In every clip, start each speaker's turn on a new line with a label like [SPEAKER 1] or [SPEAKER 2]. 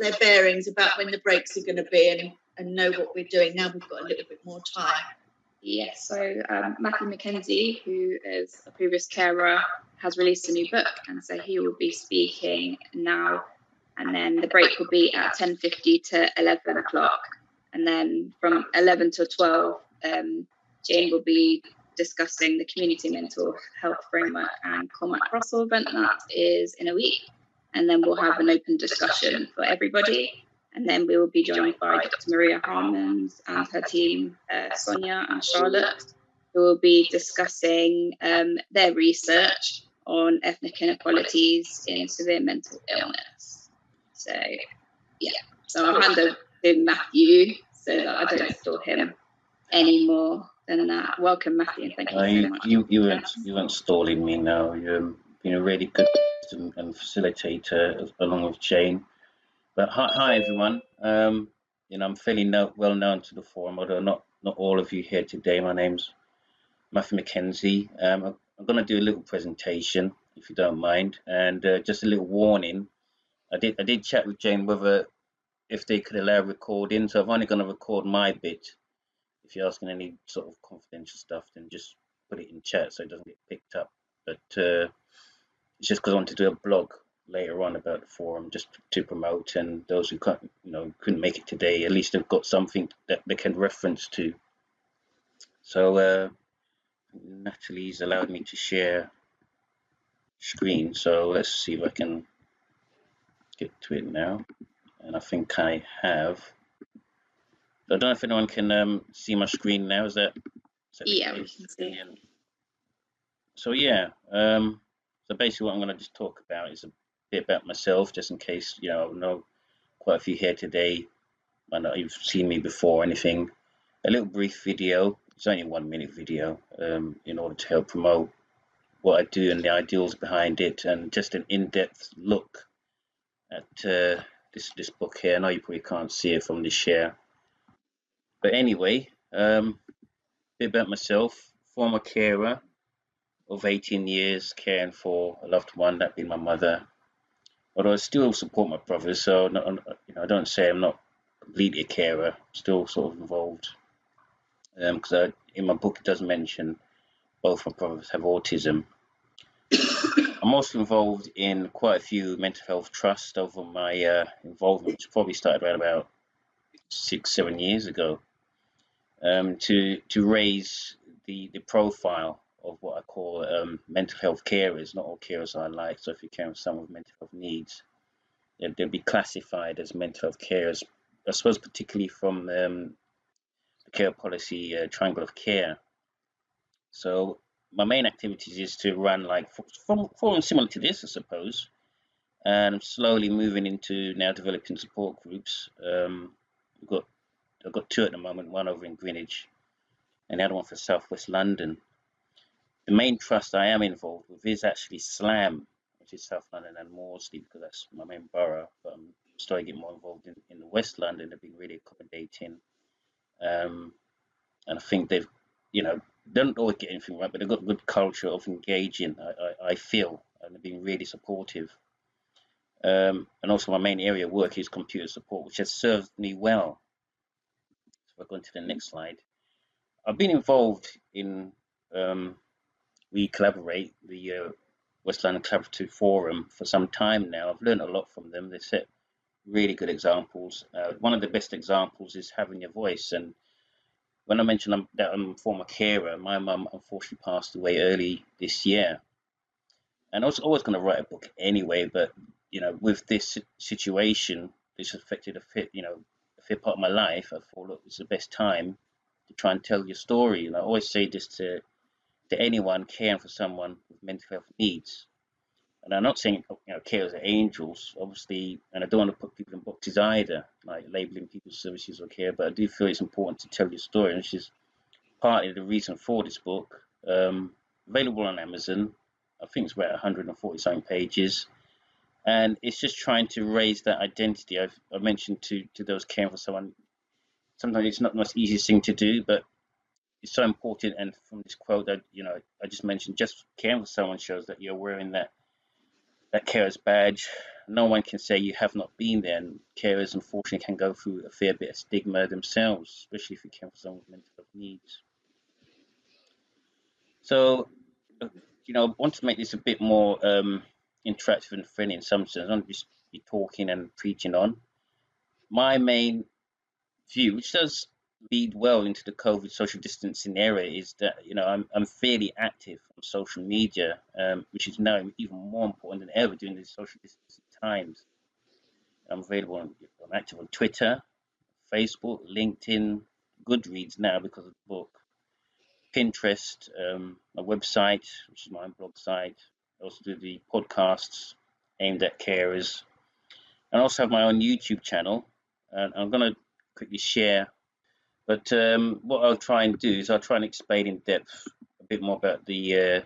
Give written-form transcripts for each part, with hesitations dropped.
[SPEAKER 1] their bearings about when the breaks are going to be and know what we're doing. Now we've got a little bit more time.
[SPEAKER 2] Yes, so Matthew McKenzie, who is a previous carer, has released a new book, and so he will be speaking now, and then the break will be at 10:50 to 11 o'clock, and then from 11 to 12, Jane will be discussing the community mental health framework and Cormac Russell event that is in a week, and then we'll have an open discussion for everybody. And then we will be joined by Dr. Maria Harmons and her team, Sonia and Charlotte, who will be discussing their research on ethnic inequalities in severe mental illness. So, yeah, so I'll hand over to Matthew so that I don't stall him any more than that. Welcome, Matthew, and thank you so much.
[SPEAKER 3] You weren't stalling me now. You've been a really good and facilitator along with Jane. But hi everyone. I'm fairly well known to the forum, although not all of you here today. My name's Matthew McKenzie. I'm going to do a little presentation, if you don't mind, and just a little warning. I did chat with Jane whether if they could allow recording, so I'm only going to record my bit. If you're asking any sort of confidential stuff, then just put it in chat so it doesn't get picked up. But it's just because I want to do a blog later on about the forum just to promote, and those who couldn't make it today, at least they've got something that they can reference to. So Natalie's allowed me to share screen, so let's see if I can get to it now. And I think I have. I don't know if anyone can see my screen now. Is that
[SPEAKER 2] yeah, we can see.
[SPEAKER 3] So yeah, so basically what I'm going to just talk about is a bit about myself, just in case I know quite a few here today might not have seen me before or anything. A little brief video, it's only a 1-minute video, in order to help promote what I do and the ideals behind it, and just an in-depth look at this book here. I know you probably can't see it from the share, but anyway, a bit about myself. Former carer of 18 years, caring for a loved one, that being my mother. Although I still support my brothers, so I don't say I'm not completely a carer. I'm still sort of involved, because in my book it does mention both my brothers have autism. I'm also involved in quite a few mental health trusts over my involvement, which probably started around about 6-7 years ago, to raise the profile of what I call mental health carers. Not all carers are alike, so if you're caring for someone with mental health needs, they'll be classified as mental health carers, I suppose, particularly from the care policy triangle of care. So my main activities is to run forum similar to this, I suppose, and I'm slowly moving into now developing support groups. I've got 2 at the moment, one over in Greenwich and the other one for Southwest London. The main trust I am involved with is actually SLAM, which is South London and Maudsley, because that's my main borough. But I'm starting to get more involved in the West London. They've been really accommodating, and I think they've, don't always get anything right, but they've got a good culture of engaging. I feel, and they've been really supportive. And also my main area of work is computer support, which has served me well. So I'll go into the next slide. I've been involved in We Collaborate, the West London Collaborative Forum, for some time now. I've learned a lot from them. They set really good examples. One of the best examples is having your voice. And when I mentioned that I'm a former carer, my mum unfortunately passed away early this year. And I was always going to write a book anyway, but with this situation, this affected a fair part of my life. I thought, look, it's the best time to try and tell your story. And I always say this to anyone caring for someone with mental health needs. And I'm not saying carers are angels, obviously, and I don't want to put people in boxes either, like labeling people's services or care, but I do feel it's important to tell your story, which is partly the reason for this book. Available on Amazon. I think it's about 140 something pages, and it's just trying to raise that identity. I've mentioned to those caring for someone, sometimes it's not the most easiest thing to do, but it's so important. And from this quote that I just mentioned, just caring for someone shows that you're wearing that that carer's badge. No one can say you have not been there, and carers unfortunately can go through a fair bit of stigma themselves, especially if you care for someone with mental health needs. So, I want to make this a bit more interactive and friendly in some sense. I don't just be talking and preaching on. My main view, which does lead well into the COVID social distancing era, is that I'm fairly active on social media, which is now even more important than ever during these social distancing times. I'm available I'm active on Twitter, Facebook, LinkedIn, Goodreads now because of the book, Pinterest, my website, which is my own blog site. I also do the podcasts aimed at carers, and I also have my own YouTube channel. And I'm going to quickly share. But what I'll try and do is I'll try and explain in depth a bit more about the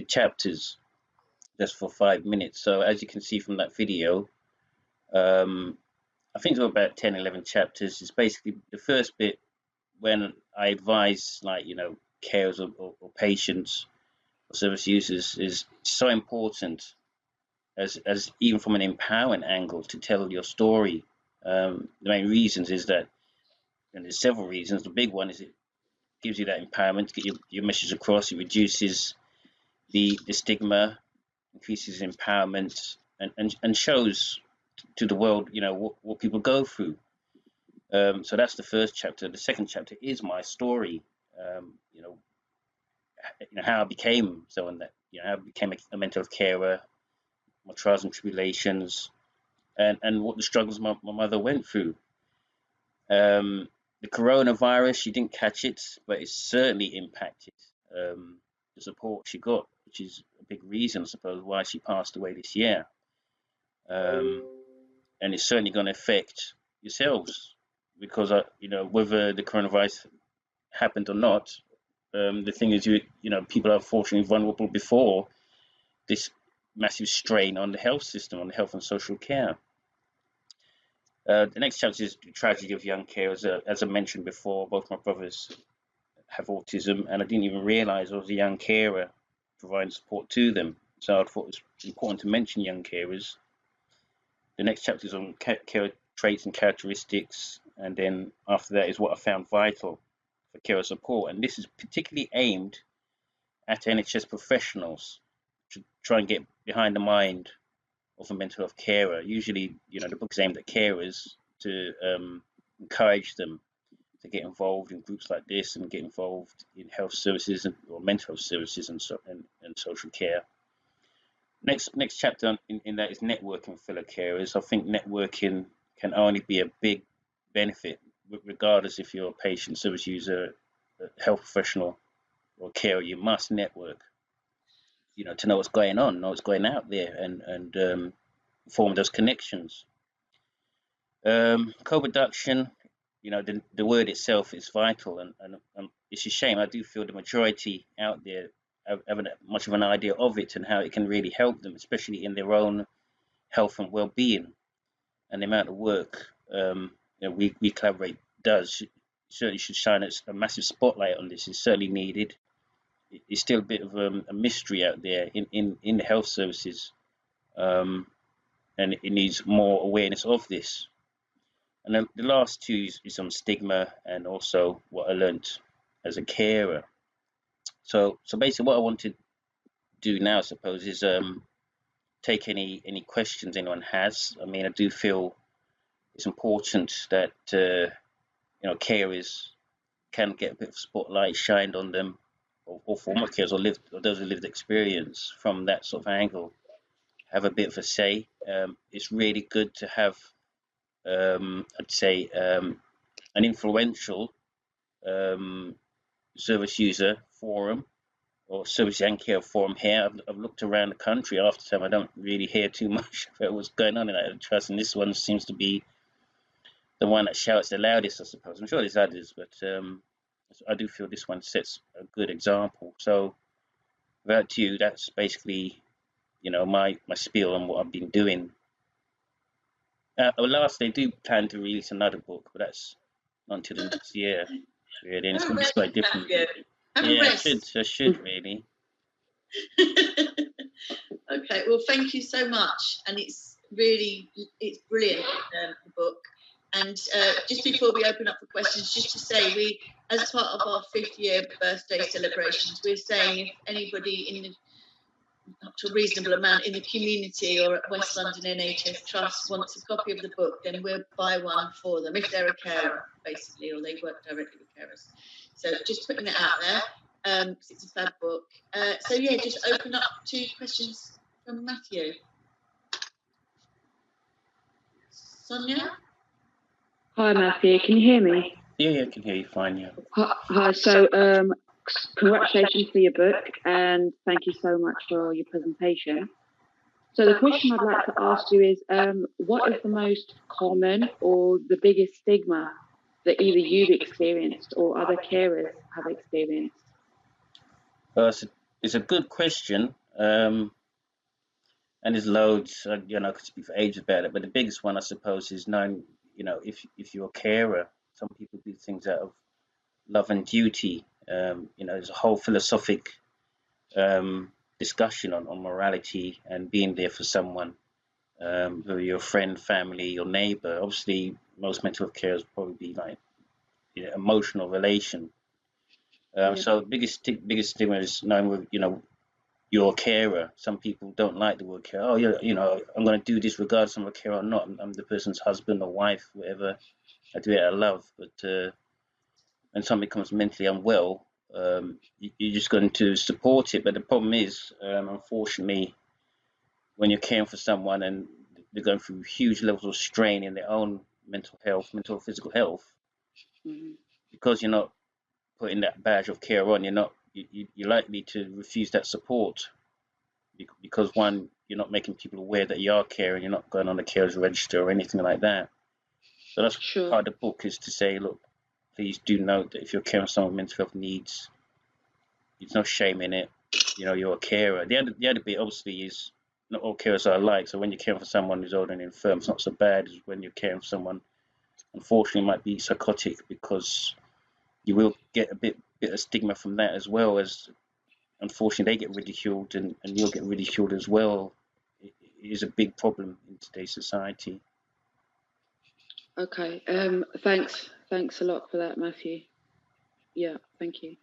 [SPEAKER 3] chapters, just for 5 minutes. So as you can see from that video, I think it's about 10, 11 chapters. It's basically the first bit when I advise, carers or patients or service users, is so important as even from an empowering angle to tell your story. The main reasons is that, and there's several reasons. The big one is it gives you that empowerment to get your message across. It reduces the stigma, increases empowerment, and shows to the world, what people go through. So that's the first chapter. The second chapter is my story. How I became someone that, how I became a mental health carer, my trials and tribulations, and what the struggles my mother went through. The coronavirus, she didn't catch it, but it certainly impacted the support she got, which is a big reason, I suppose, why she passed away this year. And it's certainly going to affect yourselves, because whether the coronavirus happened or not, the thing is, people are fortunately vulnerable before this massive strain on the health system, on the health and social care. The next chapter is the tragedy of young carers. As I mentioned before, both my brothers have autism, and I didn't even realize I was a young carer providing support to them. So I thought it was important to mention young carers. The next chapter is on carer traits and characteristics, and then after that is what I found vital for carer support. And this is particularly aimed at NHS professionals to try and get behind the mind of a mental health carer. Usually, the book's aimed at carers to encourage them to get involved in groups like this and get involved in health services or mental health services and social care. Next chapter in that is networking fellow carers. I think networking can only be a big benefit, regardless if you're a patient, service user, a health professional, or carer. You must network, to know what's going on, know what's going out there, and form those connections. Co-production, the word itself is vital, and it's a shame. I do feel the majority out there haven't much of an idea of it and how it can really help them, especially in their own health and well-being. And the amount of work We Collaborate does certainly should shine a massive spotlight on this. Is certainly needed. It's still a bit of a mystery out there in the health services, and it needs more awareness of this. And then the last two is on stigma and also what I learned as a carer. So basically what I want to do now, I suppose, is take any questions anyone has. I mean, I do feel it's important that carers can get a bit of spotlight shined on them, or former carers, or those who lived experience from that sort of angle, have a bit of a say. It's really good to have, I'd say, an influential service user forum or service and care forum here. I've looked around the country after time. I don't really hear too much about what's going on in that trust, and this one seems to be the one that shouts the loudest, I suppose. I'm sure there's others, but I do feel this one sets a good example. So without you, that's basically my spiel on what I've been doing. Last, they do plan to release another book, but that's not until the next year. Really, and it's going to be quite different. Yeah, I should really.
[SPEAKER 1] Okay, well, thank you so much, and it's brilliant, the book. And just before we open up for questions, just to say, we, as part of our 5th year birthday celebrations, we're saying if anybody in the, up to a reasonable amount in the community or at West London NHS Trust wants a copy of the book, then we'll buy one for them if they're a carer, basically, or they work directly with carers. So just putting it out there, because it's a fab book. So yeah, just open up to questions from Matthew. Sonia?
[SPEAKER 4] Hi Matthew, can you hear me?
[SPEAKER 3] Yeah, I can hear you fine. Yeah.
[SPEAKER 4] Hi. So, congratulations for your book, and thank you so much for your presentation. So, the question I'd like to ask you is, what is the most common or the biggest stigma that either you've experienced or other carers have experienced?
[SPEAKER 3] It's a good question, and there's loads. You know, I could speak for ages about it, but the biggest one, I suppose, is knowing, you know, if you're a carer, some people do things out of love and duty. You know, there's a whole philosophic discussion on morality and being there for someone, whether you're a friend, family, your neighbor. Obviously, most mental health carers probably be like, you know, emotional relation. So the biggest stigma is knowing, you know, you're a carer. Some people don't like the word carer. Oh, you know, I'm going to do this regardless of I'm a carer or not. I'm the person's husband or wife, whatever. I do it out of love. But when someone becomes mentally unwell, you're just going to support it. But the problem is, unfortunately, when you're caring for someone and they're going through huge levels of strain in their own mental and physical health, because you're not putting that badge of care on, you're likely to refuse that support, because one, you're not making people aware that you are caring, you're not going on the carers register or anything like that. So that's part of the book, is to say, look, please do note that if you're caring for someone with mental health needs, there's no shame in it. You know, you're a carer. The other bit, obviously, is not all carers are alike. So when you're caring for someone who's old and infirm, it's not so bad as when you're caring for someone, unfortunately, might be psychotic, because you will get a bit of stigma from that, as well as, unfortunately, they get ridiculed and you'll get ridiculed as well. It is a big problem in today's society.
[SPEAKER 4] Okay. Thanks a lot for that, Matthew. Yeah, thank you.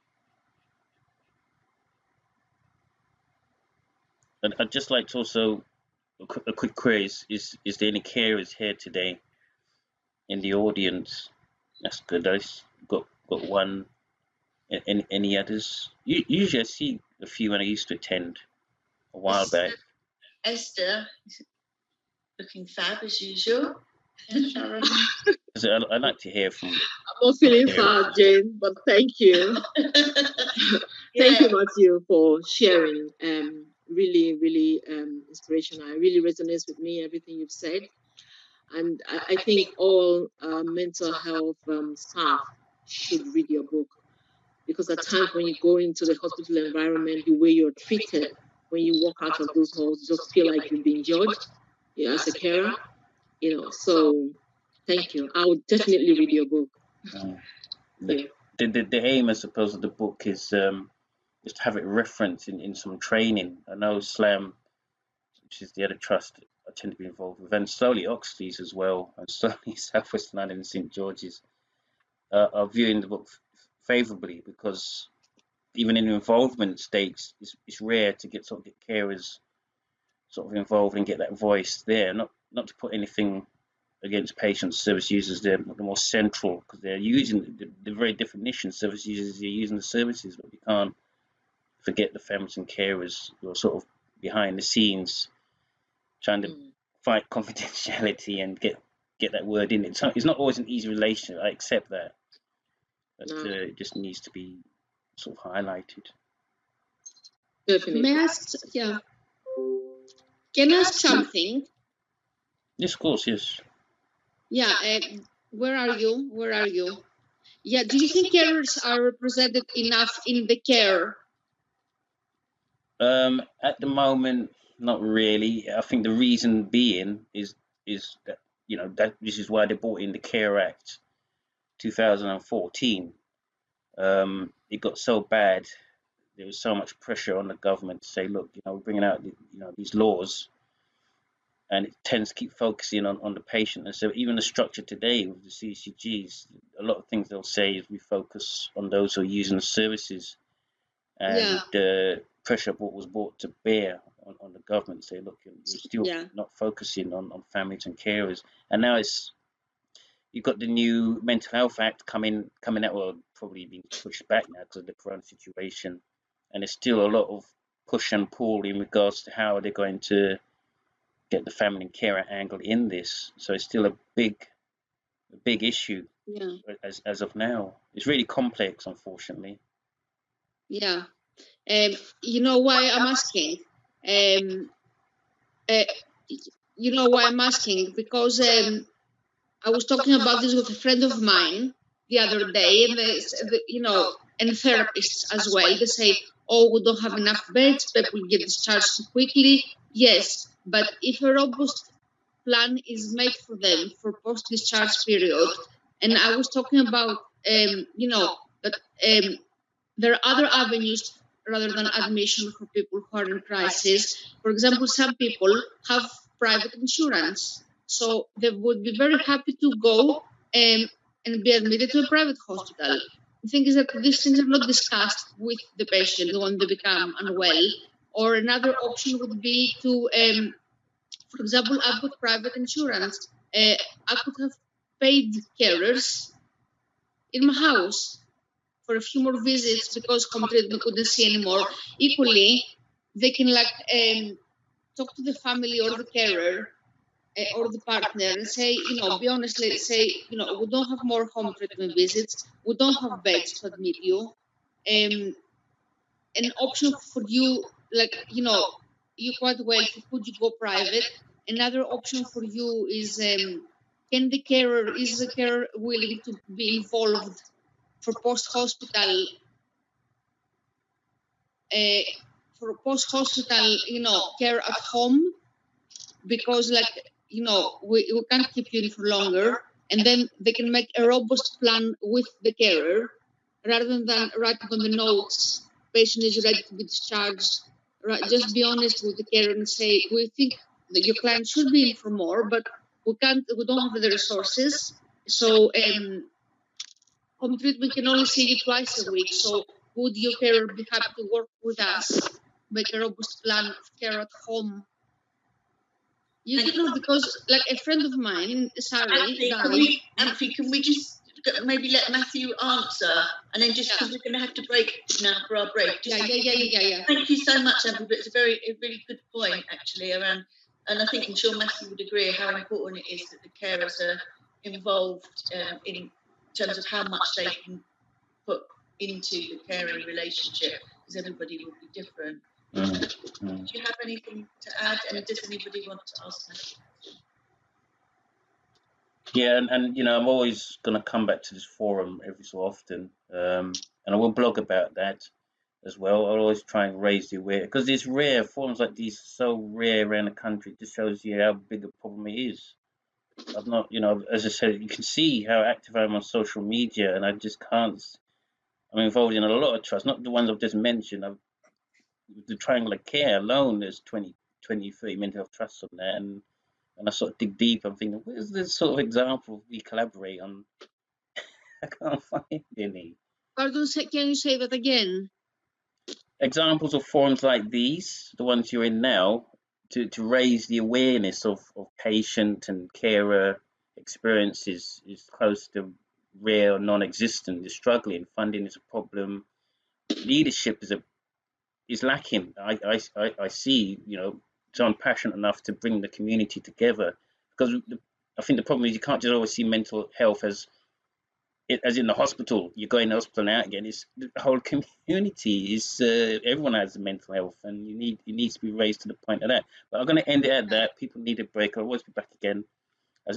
[SPEAKER 3] And I'd just like to also, a quick query, is there any carers here today in the audience? That's good. I've got one. Any others? Usually I see a few when I used to attend a while back.
[SPEAKER 1] Esther, looking fab as usual.
[SPEAKER 3] I like to hear from.
[SPEAKER 5] I'm not feeling far, Jane, but thank you. Thank you, Matthew, for sharing. Really, really inspirational. It really resonates with me, everything you've said. And I think all mental health staff should read your book, because at times when you go into the hospital environment, the way you're treated, when you walk out of those halls, you just feel like you've been judged, as a carer, so thank you. I would definitely read your book.
[SPEAKER 3] The aim, I suppose, of the book is to have it referenced in some training. I know SLAM, which is the other trust I tend to be involved with, and slowly Oxley's as well, and slowly South West London and St George's are viewing the book favourably, because even in involvement stakes, it's rare to get carers sort of involved and get that voice there. Not to put anything against patients, service users, they're the more central, because they're using the very definition. Service users are using the services, but we can't forget the families and carers who are sort of behind the scenes trying to fight confidentiality and get that word in. It's not always an easy relationship, I accept that, but it just needs to be sort of highlighted.
[SPEAKER 5] Definitely.
[SPEAKER 6] May I ask, can I ask something?
[SPEAKER 3] Yes, of course, yes.
[SPEAKER 6] Yeah, where are you? Yeah, do you think carers are represented enough in the care?
[SPEAKER 3] At the moment, not really. I think the reason being is that, that this is why they brought in the Care Act 2014. It got so bad, there was so much pressure on the government to say, look, we're bringing out these laws, and it tends to keep focusing on the patient. And so even the structure today with the CCGs, a lot of things they'll say is we focus on those who are using the services, and the pressure was brought to bear on the government to say, look, you're still not focusing on families and carers. And now you've got the new Mental Health Act coming out, or probably being pushed back now because of the current situation. And there's still a lot of push and pull in regards to how they're going to get the family and carer angle in this. So it's still a big issue as of now. It's really complex, unfortunately.
[SPEAKER 6] Yeah. You know why I'm asking? You know why I'm asking? Because I was talking about this with a friend of mine the other day, and and therapists as well. They say, "Oh, we don't have enough beds. People get discharged too quickly." Yes, but if a robust plan is made for them for post-discharge period, and I was talking about, that there are other avenues rather than admission for people who are in crisis. For example, some people have private insurance, so they would be very happy to go and be admitted to a private hospital. The thing is that these things are not discussed with the patient when they become unwell. Or another option would be to, for example, I've got private insurance. I could have paid carers in my house for a few more visits because home treatment couldn't see anymore. Equally, they can talk to the family or the carer or the partner and say, be honest, let's say, we don't have more home treatment visits. We don't have beds to admit you. An option for you, you're quite wealthy, could you go private? Another option for you is, is the carer willing to be involved for post-hospital, care at home, because we can't keep you in for longer, and then they can make a robust plan with the carer rather than writing on the notes, patient is ready to be discharged. Right, just be honest with the carer and say, we think that your client should be in for more, but we don't have the resources. So home treatment can only see you twice a week. So would your carer be happy to work with us, make a robust plan of care at home? Because like a friend of mine, Sari,
[SPEAKER 1] Anthony, can we just maybe let Matthew answer, and then just because we're going to have to break now for our break.
[SPEAKER 6] Yeah.
[SPEAKER 1] Thank you so much, Anthony. But it's a really good point actually around, and I think I'm sure Matthew would agree how important it is that the carers are involved in terms of how much they can put into the caring relationship, because everybody will be different. Do you have anything to add? And does anybody want to ask Matthew?
[SPEAKER 3] Yeah, and I'm always going to come back to this forum every so often, and I will blog about that as well. I'll always try and raise the awareness, because it's rare. Forums like these are so rare around the country. It just shows you how big a problem it is. I've not, as I said, you can see how active I am on social media, and I just can't. I'm involved in a lot of trusts, not the ones I've just mentioned. The Triangle of Care alone, there's 20, 30 mental health trusts on there, and I sort of dig deep. I'm thinking, where's this sort of example we collaborate on? I can't find any.
[SPEAKER 6] Pardon, can you say that again?
[SPEAKER 3] Examples of forums like these, the ones you're in now, to raise the awareness of patient and carer experiences is close to rare or non-existent. They're struggling. Funding is a problem. Leadership is lacking. I see, someone passionate enough to bring the community together, because I think the problem is you can't just always see mental health as in the hospital. You go in the hospital and out again. It's the whole community. Is everyone has mental health, and it needs to be raised to the point of that. But I'm going to end it at that. People need a break. I'll always be back again.